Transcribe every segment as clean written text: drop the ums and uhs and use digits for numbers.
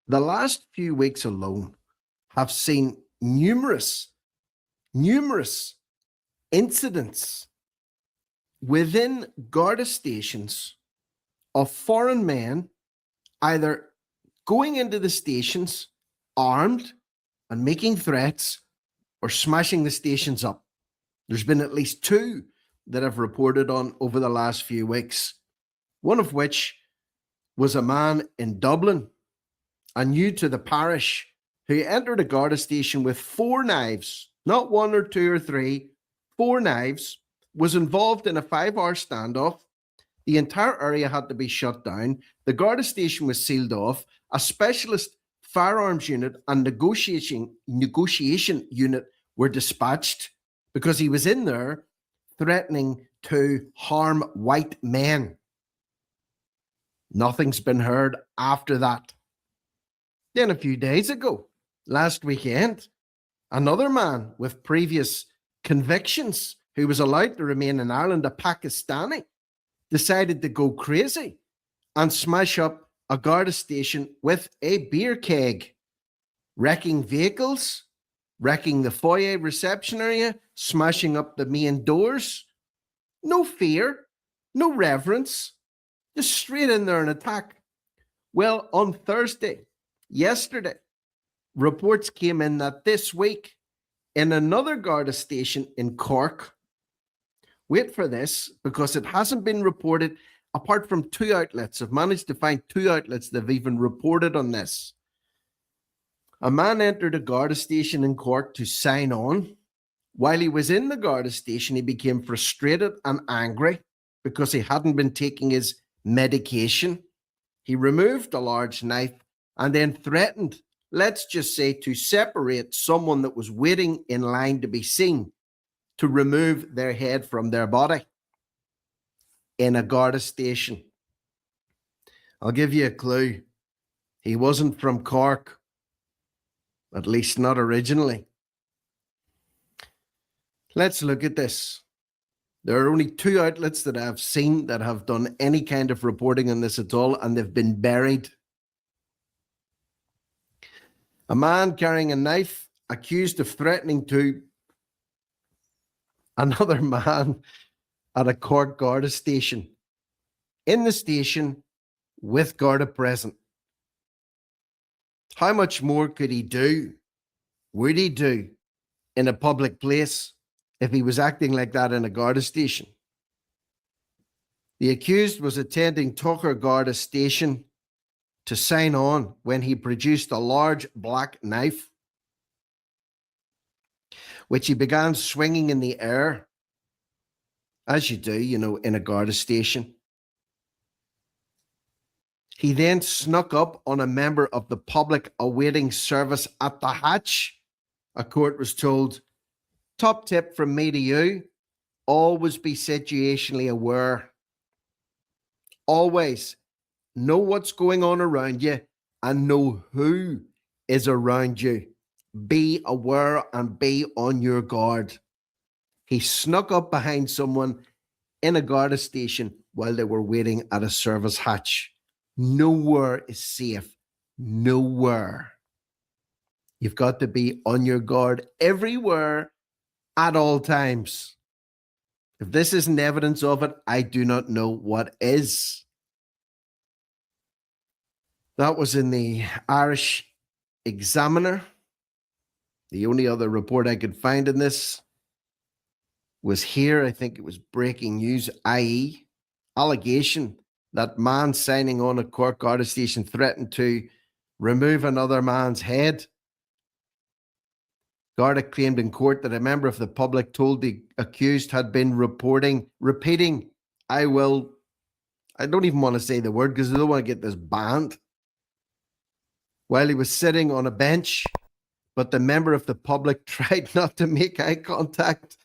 The last few weeks alone have seen numerous incidents within Garda stations of foreign men either going into the stations armed and making threats or smashing the stations up. There's been at least two that I've reported on over the last few weeks, one of which was a man in Dublin, a new to the parish, who entered a Garda station with four knives, not one or two or three, four knives, was involved in a 5-hour standoff. The entire area had to be shut down. The Garda station was sealed off. A specialist firearms unit and negotiation unit were dispatched because he was in there threatening to harm white men. Nothing's been heard after that. Then a few days ago, last weekend, another man with previous convictions who was allowed to remain in Ireland, a Pakistani, decided to go crazy and smash up a Garda station with a beer keg, wrecking vehicles, wrecking the foyer reception area, smashing up the main doors. No fear, no reverence, just straight in there and attack. Well, on Thursday, yesterday, reports came in that this week in another Garda station in Cork, wait for this because it hasn't been reported apart from two outlets. I've managed to find two outlets that have even reported on this. A man entered a Garda station in Cork to sign on. While he was in the Garda station, he became frustrated and angry because he hadn't been taking his medication. He removed a large knife and then threatened, let's just say, to separate someone that was waiting in line to be seen, to remove their head from their body in a Garda station. I'll give you a clue. He wasn't from Cork, at least not originally. Let's look at this. There are only two outlets that I've seen that have done any kind of reporting on this at all, and they've been buried. A man carrying a knife accused of threatening to another man at a Cork Garda station. In the station with Garda present. How much more could he do? Would he do in a public place if he was acting like that in a Garda station? The accused was attending Tucker Garda station to sign on when he produced a large black knife, which he began swinging in the air, as you do, in a Garda station. He then snuck up on a member of the public awaiting service at the hatch. A court was told, top tip from me to you, always be situationally aware. Always know what's going on around you and know who is around you. Be aware and be on your guard. He snuck up behind someone in a Garda station while they were waiting at a service hatch. Nowhere is safe. Nowhere. You've got to be on your guard everywhere at all times. If this isn't evidence of it, I do not know what is. That was in the Irish Examiner. The only other report I could find in this was here. I think it was Breaking News, IE. Allegation that man signing on at Cork Garda station threatened to remove another man's head. Garda claimed in court that a member of the public told the accused had been repeating, I don't even want to say the word because I don't want to get this banned, while he was sitting on a bench, but the member of the public tried not to make eye contact.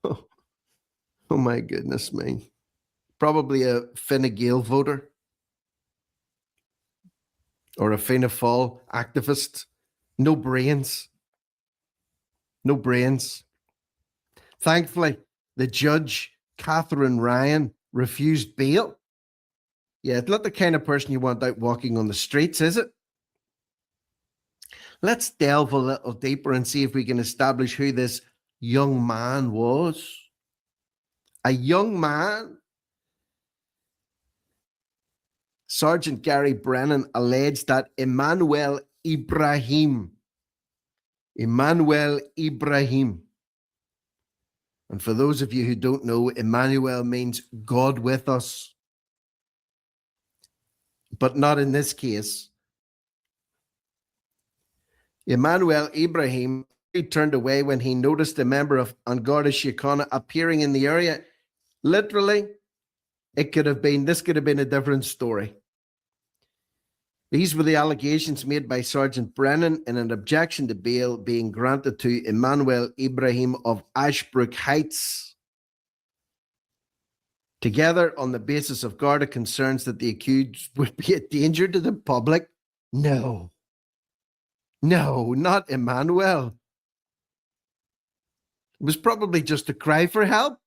Oh my goodness me. Probably a Fine Gael voter or a Fianna Fáil activist. No brains. No brains. Thankfully, the judge, Catherine Ryan, refused bail. Yeah, it's not the kind of person you want out walking on the streets, is it? Let's delve a little deeper and see if we can establish who this young man was. A young man. Sergeant Gary Brennan alleged that Emmanuel Ibrahim, and for those of you who don't know, Emmanuel means God with us. But not in this case. Emmanuel Ibrahim turned away when he noticed a member of An Garda Síochána appearing in the area. Literally, this could have been a different story. These were the allegations made by Sergeant Brennan in an objection to bail being granted to Emmanuel Ibrahim of Ashbrook Heights. Together, on the basis of Garda concerns that the accused would be a danger to the public. No, not Emmanuel. It was probably just a cry for help.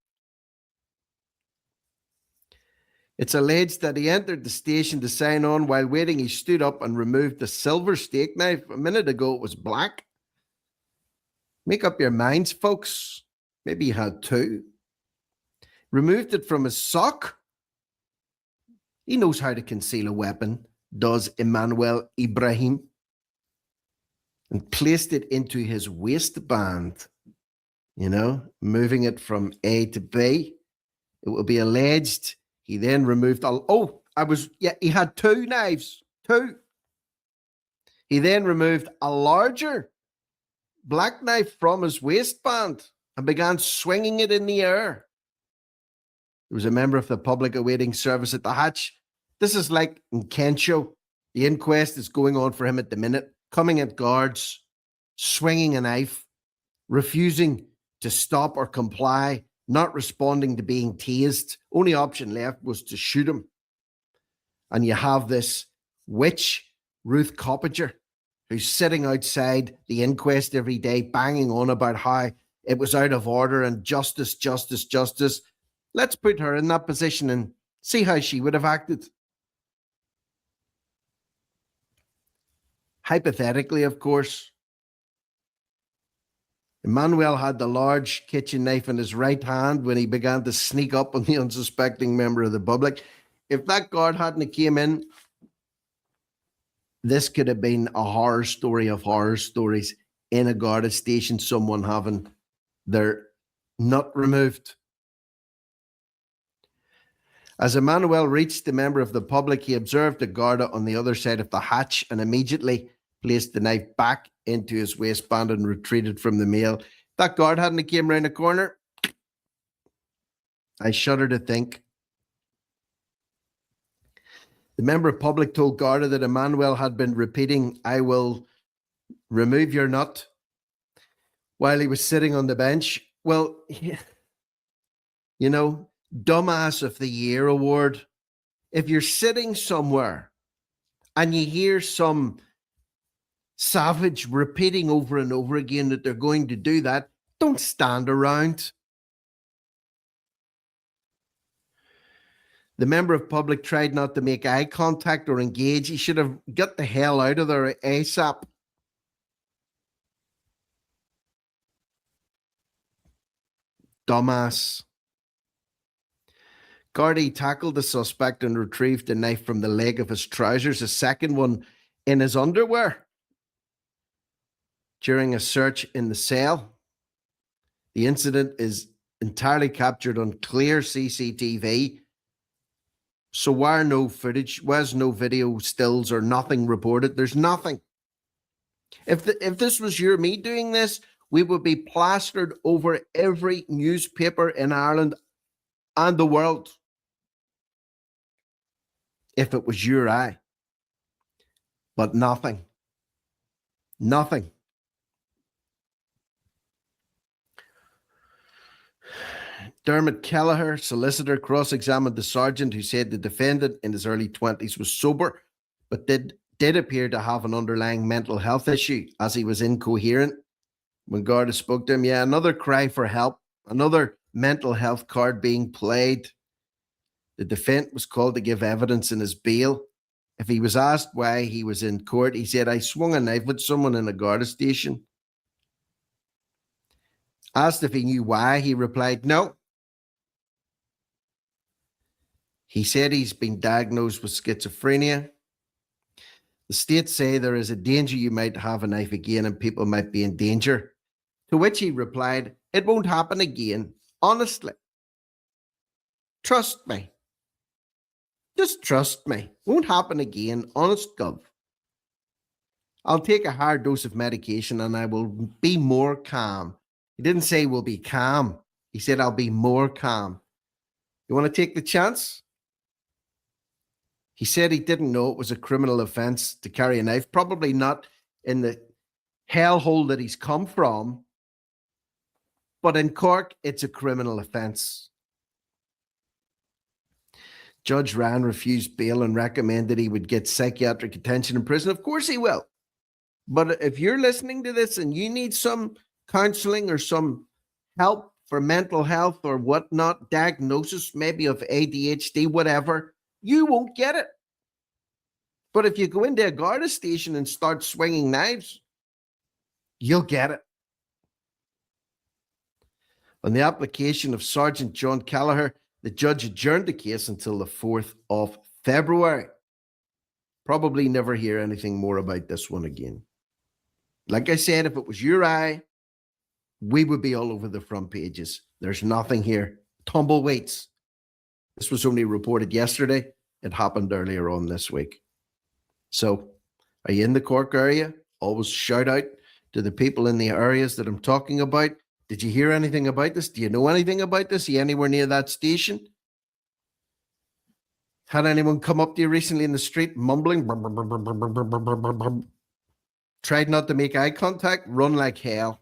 It's alleged that he entered the station to sign on. While waiting, he stood up and removed the silver steak knife. A minute ago, it was black. Make up your minds, folks. Maybe he had two. Removed it from his sock. He knows how to conceal a weapon, does Emmanuel Ibrahim. And placed it into his waistband. Moving it from A to B. It will be alleged he then removed he had two knives. Two. He then removed a larger black knife from his waistband and began swinging it in the air. There was a member of the public awaiting service at the hatch. This is like in Kencho. The inquest is going on for him at the minute. Coming at guards, swinging a knife, refusing to stop or comply, not responding to being tased. Only option left was to shoot him. And you have this witch, Ruth Coppinger, who's sitting outside the inquest every day, banging on about how it was out of order and justice. Let's put her in that position and see how she would have acted. Hypothetically, of course, Emmanuel had the large kitchen knife in his right hand when he began to sneak up on the unsuspecting member of the public. If that guard hadn't came in, this could have been a horror story of horror stories in a Garda station, someone having their nut removed. As Emmanuel reached the member of the public, he observed the Garda on the other side of the hatch and immediately placed the knife back into his waistband and retreated from the male. That guard hadn't came round the corner. I shudder to think. The member of public told Garda that Emmanuel had been repeating, "I will remove your nut," while he was sitting on the bench. Well, Dumbass of the Year award. If you're sitting somewhere and you hear some savage repeating over and over again that they're going to do that, don't stand around. The member of public tried not to make eye contact or engage. He should have got the hell out of there ASAP. Dumbass. Gardaí tackled the suspect and retrieved the knife from the leg of his trousers, a second one in his underwear. During a search in the cell, the incident is entirely captured on clear CCTV. So why no footage? Why's no video stills or nothing reported? There's nothing. If this was you or me doing this, we would be plastered over every newspaper in Ireland and the world. If it was you or I. But nothing. Nothing. Dermot Kelleher, solicitor, cross-examined the sergeant, who said the defendant in his early 20s was sober, but did appear to have an underlying mental health issue as he was incoherent. When Garda spoke to him, another cry for help, another mental health card being played. The defendant was called to give evidence in his bail. If he was asked why he was in court, he said, I swung a knife at someone in a Garda station. Asked if he knew why, he replied, no. He said he's been diagnosed with schizophrenia. The state say there is a danger you might have a knife again and people might be in danger. To which he replied, it won't happen again, honestly. Trust me. Just trust me. Won't happen again, honest gov. I'll take a higher dose of medication and I will be more calm. He didn't say we'll be calm. He said I'll be more calm. You want to take the chance? He said he didn't know it was a criminal offence to carry a knife, probably not in the hellhole that he's come from. But in Cork, it's a criminal offence. Judge Ryan refused bail and recommended he would get psychiatric attention in prison. Of course he will. But if you're listening to this and you need some counselling or some help for mental health or whatnot, diagnosis maybe of ADHD, whatever, you won't get it. But if you go into a Garda station and start swinging knives, you'll get it. On the application of Sergeant John Callagher, the judge adjourned the case until the 4th of February. Probably never hear anything more about this one again. Like I said, if it was your eye, we would be all over the front pages. There's nothing here. Tumbleweeds. This was only reported yesterday. It happened earlier on this week. So, are you in the Cork area? Always shout out to the people in the areas that I'm talking about. Did you hear anything about this? Do you know anything about this? Are you anywhere near that station? Had anyone come up to you recently in the street mumbling? Tried not to make eye contact? Run like hell.